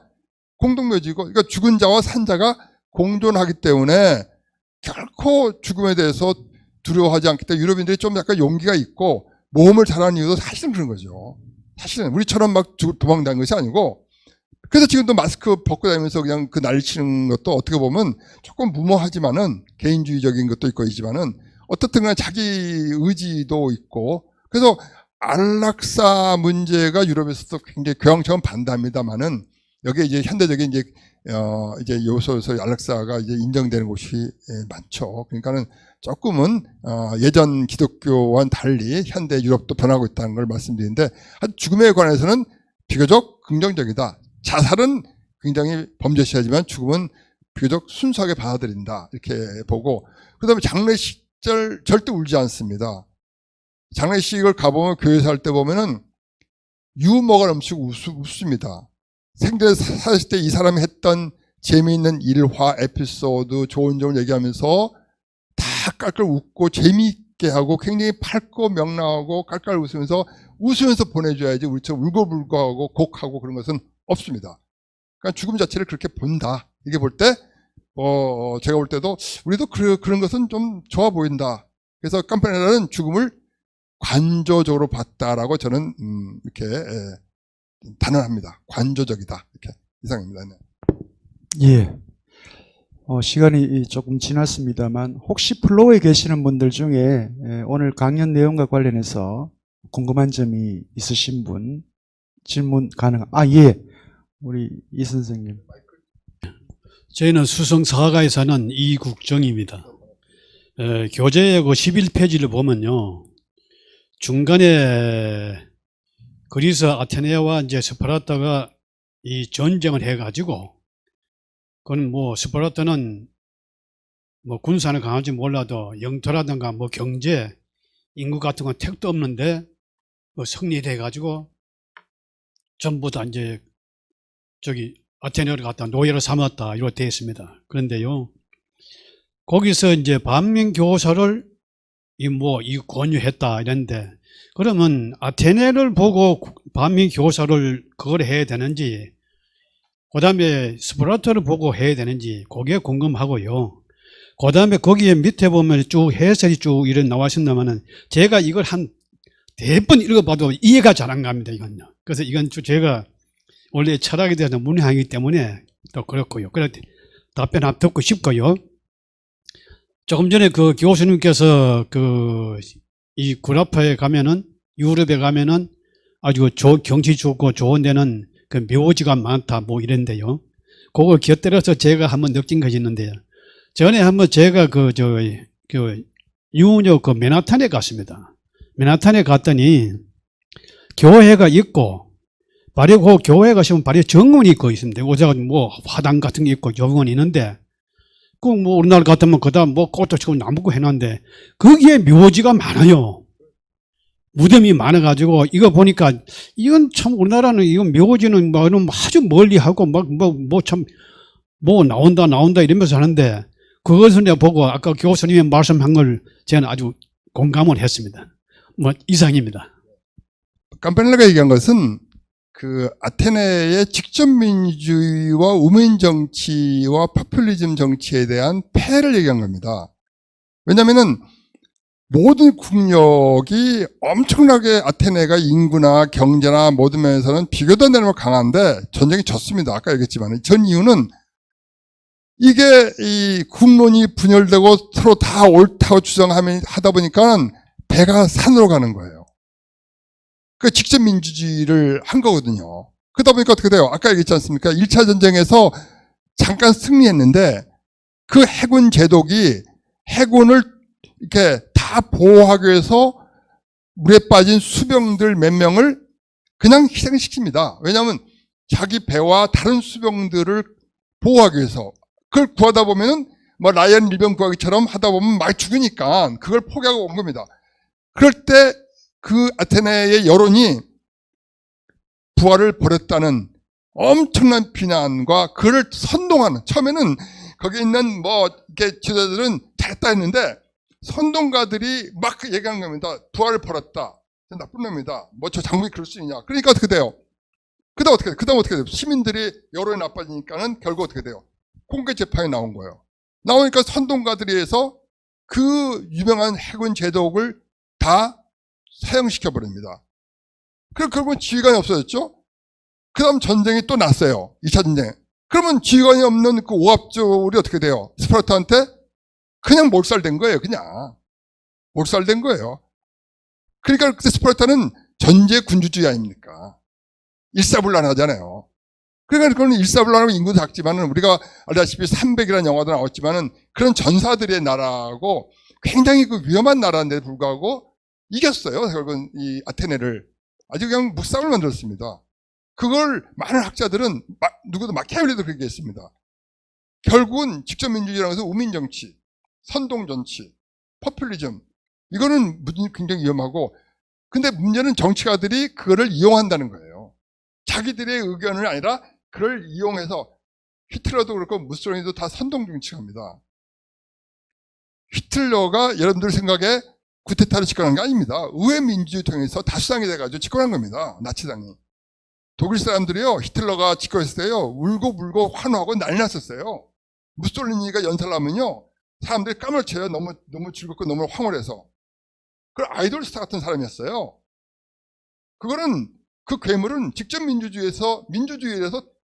공동묘지고, 그러니까 죽은 자와 산 자가 공존하기 때문에 결코 죽음에 대해서 두려워하지 않기 때문에 유럽인들이 좀 약간 용기가 있고 모험을 잘하는 이유도 사실은 그런 거죠. 사실은 우리처럼 막 도망다니는 것이 아니고, 그래서 지금도 마스크 벗고 다니면서 그냥 그 난리치는 것도 어떻게 보면 조금 무모하지만은 개인주의적인 것도 있고 있지만은 어떻든 간에 자기 의지도 있고, 그래서 안락사 문제가 유럽에서도 굉장히 교황처럼 반대합니다만은 여기에 이제 현대적인 이제 요소에서 안락사가 이제 인정되는 곳이 많죠. 그러니까는 조금은 예전 기독교와는 달리 현대 유럽도 변하고 있다는 걸 말씀드리는데, 죽음에 관해서는 비교적 긍정적이다. 자살은 굉장히 범죄시하지만 죽음은 비교적 순수하게 받아들인다, 이렇게 보고, 그 다음에 장례식절 절대 울지 않습니다. 장례식을 가보면 교회에서 할 때 보면은 유머가 넘치고 웃습니다. 생전에 사실 때 이 사람이 했던 재미있는 일화, 에피소드, 좋은 점을 얘기하면서 다 깔깔 웃고 재미있게 하고 굉장히 밝고 명랑하고 깔깔 웃으면서 보내줘야지 우리처럼 울고불고하고 곡하고 그런 것은 없습니다. 그러니까 죽음 자체를 그렇게 본다. 이게 볼 때 제가 볼 때도 우리도 그런 것은 좀 좋아 보인다. 그래서 캄파넬라는 죽음을 관조적으로 봤다라고 저는 이렇게 단언합니다. 관조적이다. 이렇게 이상입니다. 네. 예. 시간이 조금 지났습니다만 혹시 플로우에 계시는 분들 중에 오늘 강연 내용과 관련해서 궁금한 점이 있으신 분 질문 예. 우리 이 선생님. 저희는 수성사가에 사는 이국정입니다. 교재의 그 11페이지를 보면요, 중간에 그리스 아테네와 이제 스파르타가 이 전쟁을 해가지고, 그건 뭐 스파르타는 뭐 군사는 강할지 몰라도 영토라든가 뭐 경제, 인구 같은 건 택도 없는데 뭐 승리돼가지고 전부 다 이제 아테네를 갖다 노예로 삼았다, 이렇게 되어 있습니다. 그런데요, 거기서 이제 반민교사를 권유했다 이랬는데, 그러면 아테네를 보고 반민교사를 그걸 해야 되는지, 그 다음에 스파르타를 보고 해야 되는지, 그게 궁금하고요. 그 다음에 거기에 밑에 보면 쭉 해설이 쭉 이런 나왔습니다만은, 제가 이걸 한 대번 읽어봐도 이해가 잘 안 갑니다, 이건요. 그래서 이건 제가 원래 철학에 대해서 문외한이기 때문에 또 그렇고요. 그래 답변 한번 듣고 싶고요. 조금 전에 그 교수님께서 이 구라파에 가면은, 유럽에 가면은 아주 경치 좋고 좋은 데는 그 묘지가 많다 뭐 이런데요. 그걸 곁들여서 제가 한번 느낀 것이 있는데요. 전에 한번 제가 그 뉴욕 그 맨하탄에 갔습니다. 맨하탄에 갔더니 교회가 있고 바로 그 교회 가시면 바로 정원이 있고 있습니다. 오자가 뭐 화단 같은 게 있고 정원이 있는데 그 뭐 우리나라 같으면 그다음 뭐 꽃도 치고 나무고 해놨는데 거기에 묘지가 많아요. 무덤이 많아가지고 이거 보니까 이건 참 우리나라는 이건 묘지는 뭐 아주 멀리 하고 막 뭐 나온다 이러면서 하는데 그것을 내가 보고 아까 교수님이 말씀한 걸 저는 아주 공감을 했습니다. 뭐 이상입니다. 깜파넬라가 얘기한 것은 그 아테네의 직접민주주의와 우민정치와 포퓰리즘 정치에 대한 폐해를 얘기한 겁니다. 왜냐하면은 모든 국력이 엄청나게 아테네가 인구나 경제나 모든 면에서는 비교도 안 되는 걸 강한데 전쟁이 졌습니다. 아까 얘기했지만 전 이유는 이게 이 국론이 분열되고 서로 다 옳다고 주장하다 보니까 배가 산으로 가는 거예요. 그 직접 민주주의를 한 거거든요. 그러다 보니까 어떻게 돼요? 아까 얘기했지 않습니까? 1차 전쟁에서 잠깐 승리했는데 그 해군 제독이 해군을 이렇게 다 보호하기 위해서 물에 빠진 수병들 몇 명을 그냥 희생시킵니다. 왜냐하면 자기 배와 다른 수병들을 보호하기 위해서 그걸 구하다 보면은 뭐 라이언 일병 구하기처럼 하다 보면 많이 죽으니까 그걸 포기하고 온 겁니다. 그럴 때 그 아테네의 여론이 부활을 버렸다는 엄청난 비난과 그를 선동하는, 처음에는 거기 있는 뭐 이렇게 지도자들은 잘했다 했는데 선동가들이 막 얘기한 겁니다. 부활을 벌였다. 나쁜 놈이다. 뭐 저 장군이 그럴 수 있냐. 그러니까 어떻게 돼요? 그다음 어떻게 돼요? 시민들이 여론이 나빠지니까는 결국 어떻게 돼요? 공개 재판이 나온 거예요. 나오니까 선동가들이 해서 그 유명한 해군 제독을 다 사형시켜 버립니다. 그럼 결국은 지휘관이 없어졌죠? 그 다음 전쟁이 또 났어요. 2차 전쟁. 그러면 지휘관이 없는 그 오합조울이 어떻게 돼요? 스파르타한테 그냥 몰살된 거예요. 그냥 몰살된 거예요. 그러니까 그때 스파르타는 전제 군주주의 아닙니까? 일사불란하잖아요. 그러니까 그건 일사불란하고 인구도 작지만은 우리가 알다시피 300이라는 영화도 나왔지만은 그런 전사들의 나라하고 굉장히 그 위험한 나라인데 불구하고 이겼어요. 결국은 이 아테네를 아주 그냥 묵상을 만들었습니다. 그걸 많은 학자들은 누구도 마키아벨리도 그렇게 했습니다. 결국은 직접민주주의라는 것은 우민정치, 선동정치, 포퓰리즘 이거는 굉장히 위험하고 근데 문제는 정치가들이 그거를 이용한다는 거예요. 자기들의 의견을 아니라 그걸 이용해서 히틀러도 그렇고 무솔리니도 다 선동정치합니다. 히틀러가 여러분들 생각에 쿠데타를 집권한 게 아닙니다. 의회 민주주의 통해서 다수당이 돼가지고 집권한 겁니다. 나치당이. 독일 사람들이요, 히틀러가 집권했을 때요, 울고 환호하고 난리 났었어요. 무솔리니가 연설하면요, 사람들이 까무러쳐요. 너무 즐겁고 너무 황홀해서. 그 아이돌 스타 같은 사람이었어요. 그거는, 그 괴물은 직접 민주주의에서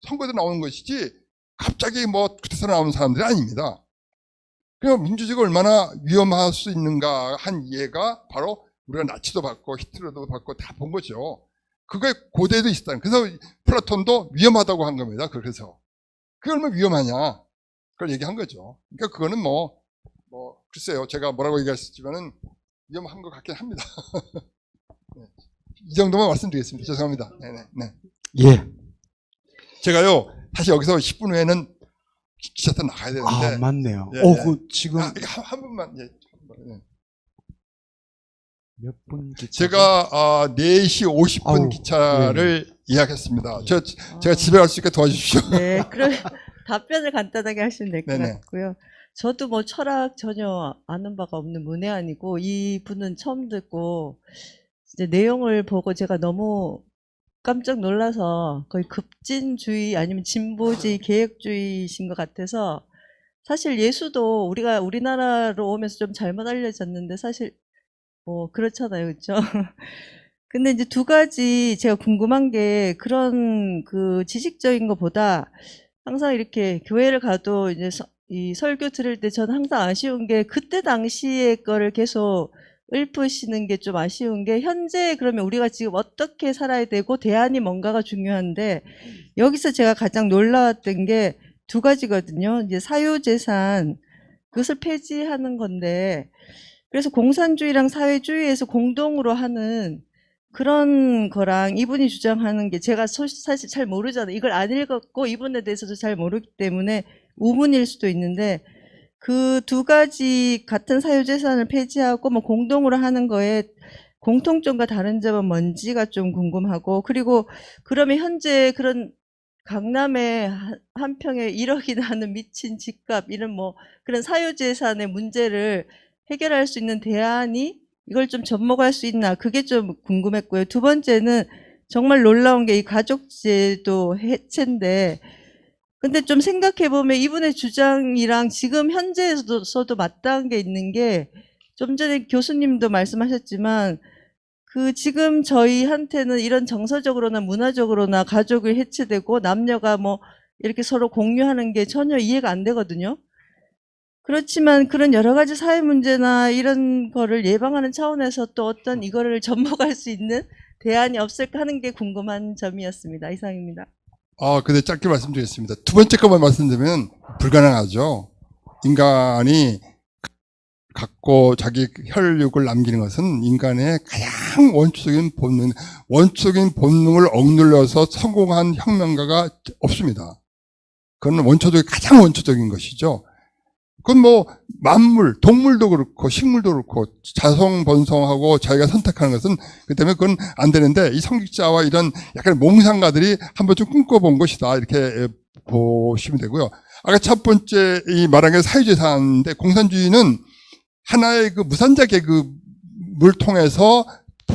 선거에서 나오는 것이지, 갑자기 뭐 쿠데타로 나오는 사람들이 아닙니다. 그럼 민주주의가 얼마나 위험할 수 있는가 한 예가 바로 우리가 나치도 받고 히틀러도 받고 다 본 거죠. 그게 고대에도 있었다는. 그래서 플라톤도 위험하다고 한 겁니다. 그래서 그게 얼마나 위험하냐 그걸 얘기한 거죠. 그러니까 그거는 뭐 글쎄요. 제가 뭐라고 얘기했지만은 위험한 것 같긴 합니다. 네. 이 정도만 말씀드리겠습니다. 죄송합니다. 네네. 예. 제가요 사실 여기서 10분 후에는 기차타 나가야 되는데. 아, 맞네요. 예, 그 지금 한 분만. 예. 몇 분 기차? 제가 4시 50분 아우, 기차를 예약했습니다. 제가 집에 갈 수 있게 도와주십시오. 네, 그럼 답변을 간단하게 하시면 될 것 네네. 같고요. 저도 뭐 철학 전혀 아는 바가 없는 문외한이고 이 분은 처음 듣고 이제 내용을 보고 제가 너무 깜짝 놀라서 거의 급진주의 아니면 진보주의 계획주의이신 것 같아서 사실 예수도 우리가 우리나라로 오면서 좀 잘못 알려졌는데 사실 뭐 그렇잖아요, 그렇죠? 근데 이제 두 가지 제가 궁금한 게 그런 그 지식적인 것보다 항상 이렇게 교회를 가도 이제 이 설교 들을 때 저는 항상 아쉬운 게 그때 당시의 거를 계속 읊으시는 게 좀 아쉬운 게 현재 그러면 우리가 지금 어떻게 살아야 되고 대안이 뭔가가 중요한데 여기서 제가 가장 놀라웠던 게 두 가지거든요. 이제 사유재산 그것을 폐지하는 건데 그래서 공산주의랑 사회주의에서 공동으로 하는 그런 거랑 이분이 주장하는 게 제가 사실 잘 모르잖아요. 이걸 안 읽었고 이분에 대해서도 잘 모르기 때문에 우문일 수도 있는데 그 두 가지 같은 사유재산을 폐지하고 뭐 공동으로 하는 거에 공통점과 다른 점은 뭔지가 좀 궁금하고 그리고 그러면 현재 그런 강남에 한 평에 1억이나 하는 미친 집값 이런 뭐 그런 사유재산의 문제를 해결할 수 있는 대안이 이걸 좀 접목할 수 있나 그게 좀 궁금했고요. 두 번째는 정말 놀라운 게 이 가족제도 해체인데 근데 좀 생각해보면 이분의 주장이랑 지금 현재에서도 맞닿은 게 있는 게 좀 전에 교수님도 말씀하셨지만 그 지금 저희한테는 이런 정서적으로나 문화적으로나 가족이 해체되고 남녀가 뭐 이렇게 서로 공유하는 게 전혀 이해가 안 되거든요. 그렇지만 그런 여러 가지 사회 문제나 이런 거를 예방하는 차원에서 또 어떤 이거를 접목할 수 있는 대안이 없을까 하는 게 궁금한 점이었습니다. 이상입니다. 근데 짧게 말씀드리겠습니다. 두 번째 것만 말씀드리면 불가능하죠. 인간이 갖고 자기 혈육을 남기는 것은 인간의 가장 원초적인 본능을 억눌러서 성공한 혁명가가 없습니다. 그건 가장 원초적인 것이죠. 그건 뭐 만물, 동물도 그렇고 식물도 그렇고 자성번성하고 자기가 선택하는 것은 그 때문에 그건 안 되는데 이 성직자와 이런 약간 몽상가들이 한번 좀 꿈꿔본 것이다 이렇게 보시면 되고요. 아까 첫 번째 이 말한 게 사유재산인데 공산주의는 하나의 그 무산자 계급을 통해서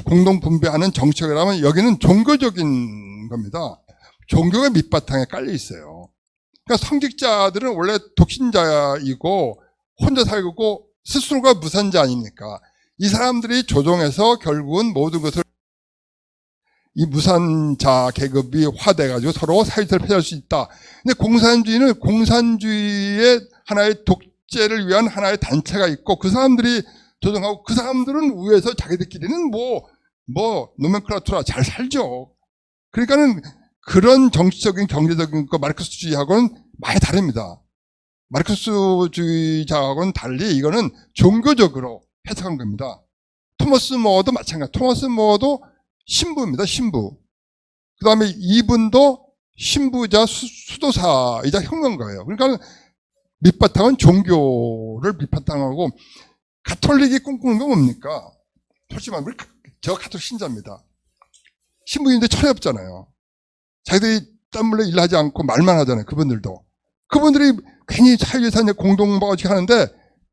공동 분배하는 정책이라면 여기는 종교적인 겁니다. 종교가 밑바탕에 깔려 있어요. 그러니까 성직자들은 원래 독신자이고 혼자 살고 스스로가 무산자 아닙니까? 이 사람들이 조종해서 결국은 모든 것을 이 무산자 계급이 화돼가지고 서로 사유재산을 폐지할 수 있다. 근데 공산주의는 공산주의의 하나의 독재를 위한 하나의 단체가 있고 그 사람들이 조종하고 그 사람들은 위에서 자기들끼리는 노멘클라투라 잘 살죠. 그러니까는 그런 정치적인 경제적인 거 마르크스주의하고는 많이 다릅니다. 마르크스주의자하고는 달리 이거는 종교적으로 해석한 겁니다. 토머스 모어도 마찬가지. 토머스 모어도 신부입니다. 신부. 그 다음에 이분도 신부이자 수도사이자 혁명가예요. 그러니까 밑바탕은 종교를 밑바탕하고 가톨릭이 꿈꾸는 건 뭡니까? 솔직히 말하면 저 가톨릭 신자입니다. 신부인데 철이 없잖아요. 자기들이 땀 흘려 일하지 않고 말만 하잖아요. 그분들이 괜히 사유재산에 공동방어식 하는데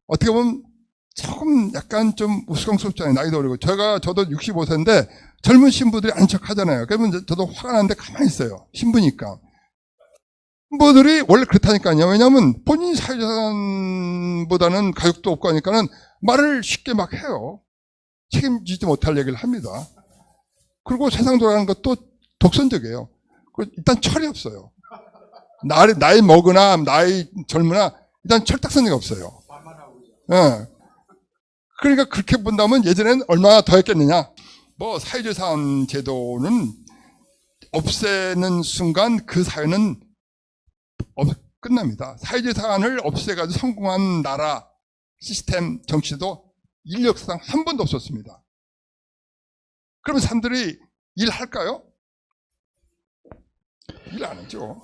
어떻게 보면 조금 약간 좀 우스꽝스럽잖아요. 나이도 어리고. 저도 65세인데 젊은 신부들이 아는 척 하잖아요. 그러면 저도 화가 나는데 가만히 있어요. 신부니까. 신부들이 원래 그렇다니까요. 왜냐하면 본인이 사유재산보다는 가족도 없고 하니까는 말을 쉽게 막 해요. 책임지지 못할 얘기를 합니다. 그리고 세상 돌아가는 것도 독선적이에요. 일단 철이 없어요. 나이 먹으나 나이 젊으나 일단 철딱선이 없어요. 네. 그러니까 그렇게 본다면 예전에는 얼마나 더 했겠느냐. 사유재산 제도는 없애는 순간 그 사회는 끝납니다. 사유재산을 없애가지고 성공한 나라, 시스템, 정치도 인력상 한 번도 없었습니다. 그러면 사람들이 일할까요? 일 안 하죠.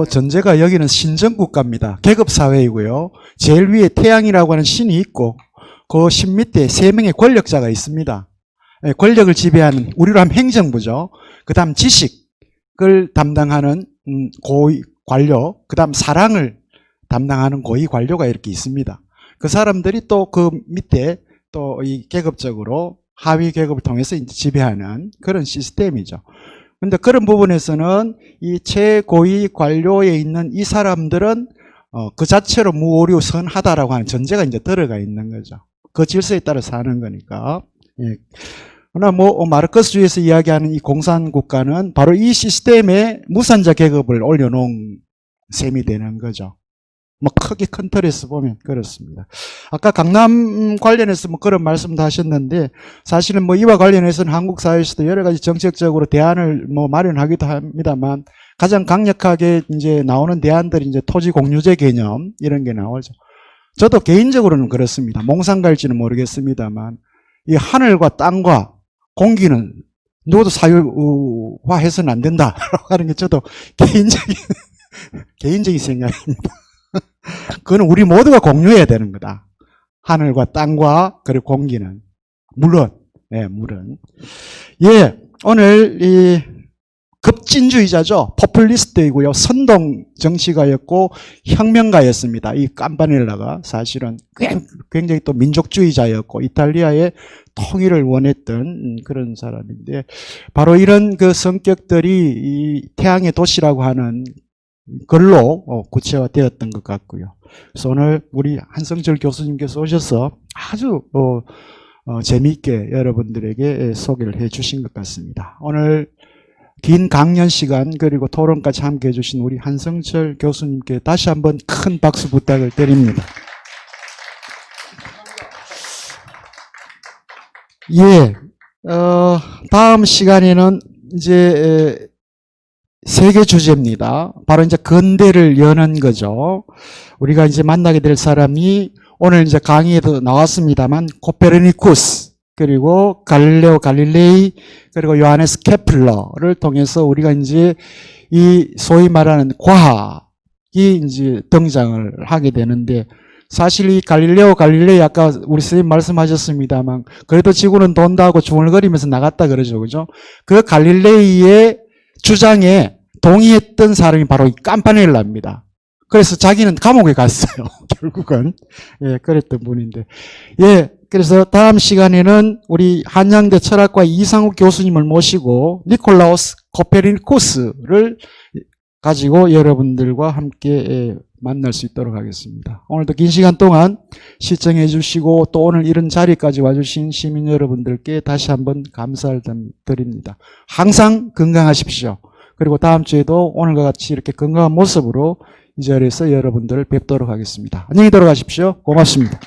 전제가 여기는 신정국가입니다. 계급사회이고요. 제일 위에 태양이라고 하는 신이 있고, 그 신 밑에 3명의 권력자가 있습니다. 권력을 지배하는, 우리로 하면 행정부죠. 그 다음 지식을 담당하는 고위 관료, 그 다음 사랑을 담당하는 고위 관료가 이렇게 있습니다. 그 사람들이 또 그 밑에 또 이 계급적으로 하위 계급을 통해서 이제 지배하는 그런 시스템이죠. 근데 그런 부분에서는 이 최고위 관료에 있는 이 사람들은 그 자체로 무오류 선하다라고 하는 전제가 이제 들어가 있는 거죠. 그 질서에 따라 사는 거니까. 예. 그러나 마르크스주의에서 이야기하는 이 공산국가는 바로 이 시스템에 무산자 계급을 올려놓은 셈이 되는 거죠. 뭐 크게 큰 틀에서 보면 그렇습니다. 아까 강남 관련해서 뭐 그런 말씀도 하셨는데 사실은 뭐 이와 관련해서는 한국 사회에서도 여러 가지 정책적으로 대안을 뭐 마련하기도 합니다만 가장 강력하게 이제 나오는 대안들이 이제 토지 공유제 개념 이런 게 나오죠. 저도 개인적으로는 그렇습니다. 몽상 갈지는 모르겠습니다만 이 하늘과 땅과 공기는 누구도 사유화해서는 안 된다라고 하는 게 저도 개인적인 생각입니다. 그거는 우리 모두가 공유해야 되는 거다. 하늘과 땅과 그리고 공기는 물론 물은 오늘 이 급진주의자죠. 포퓰리스트이고요. 선동 정치가였고 혁명가였습니다. 이 캄파넬라가 사실은 굉장히 또 민족주의자였고 이탈리아의 통일을 원했던 그런 사람인데 바로 이런 그 성격들이 이 태양의 도시라고 하는 글로 구체화되었던 것 같고요. 그래서 오늘 우리 한성철 교수님께서 오셔서 아주 재미있게 여러분들에게 소개를 해 주신 것 같습니다. 오늘 긴 강연 시간 그리고 토론까지 함께 해주신 우리 한성철 교수님께 다시 한번 큰 박수 부탁을 드립니다. 다음 시간에는 이제 세 개 주제입니다. 바로 이제 근대를 여는 거죠. 우리가 이제 만나게 될 사람이 오늘 이제 강의에도 나왔습니다만 코페르니쿠스 그리고 갈릴레오 갈릴레이 그리고 요하네스 케플러를 통해서 우리가 이제 이 소위 말하는 과학이 이제 등장을 하게 되는데 사실 이 갈릴레오 갈릴레이 아까 우리 선생님 말씀하셨습니다만 그래도 지구는 돈다고 중얼거리면서 나갔다 그러죠. 그죠? 그 갈릴레이의 주장에 동의했던 사람이 바로 이 캄파넬라입니다. 그래서 자기는 감옥에 갔어요. 결국은. 그랬던 분인데. 그래서 다음 시간에는 우리 한양대 철학과 이상욱 교수님을 모시고 니콜라우스 코페르니쿠스를 가지고 여러분들과 함께 만날 수 있도록 하겠습니다. 오늘도 긴 시간 동안 시청해 주시고 또 오늘 이런 자리까지 와주신 시민 여러분들께 다시 한번 감사를 드립니다. 항상 건강하십시오. 그리고 다음 주에도 오늘과 같이 이렇게 건강한 모습으로 이 자리에서 여러분들을 뵙도록 하겠습니다. 안녕히 들어가십시오. 고맙습니다.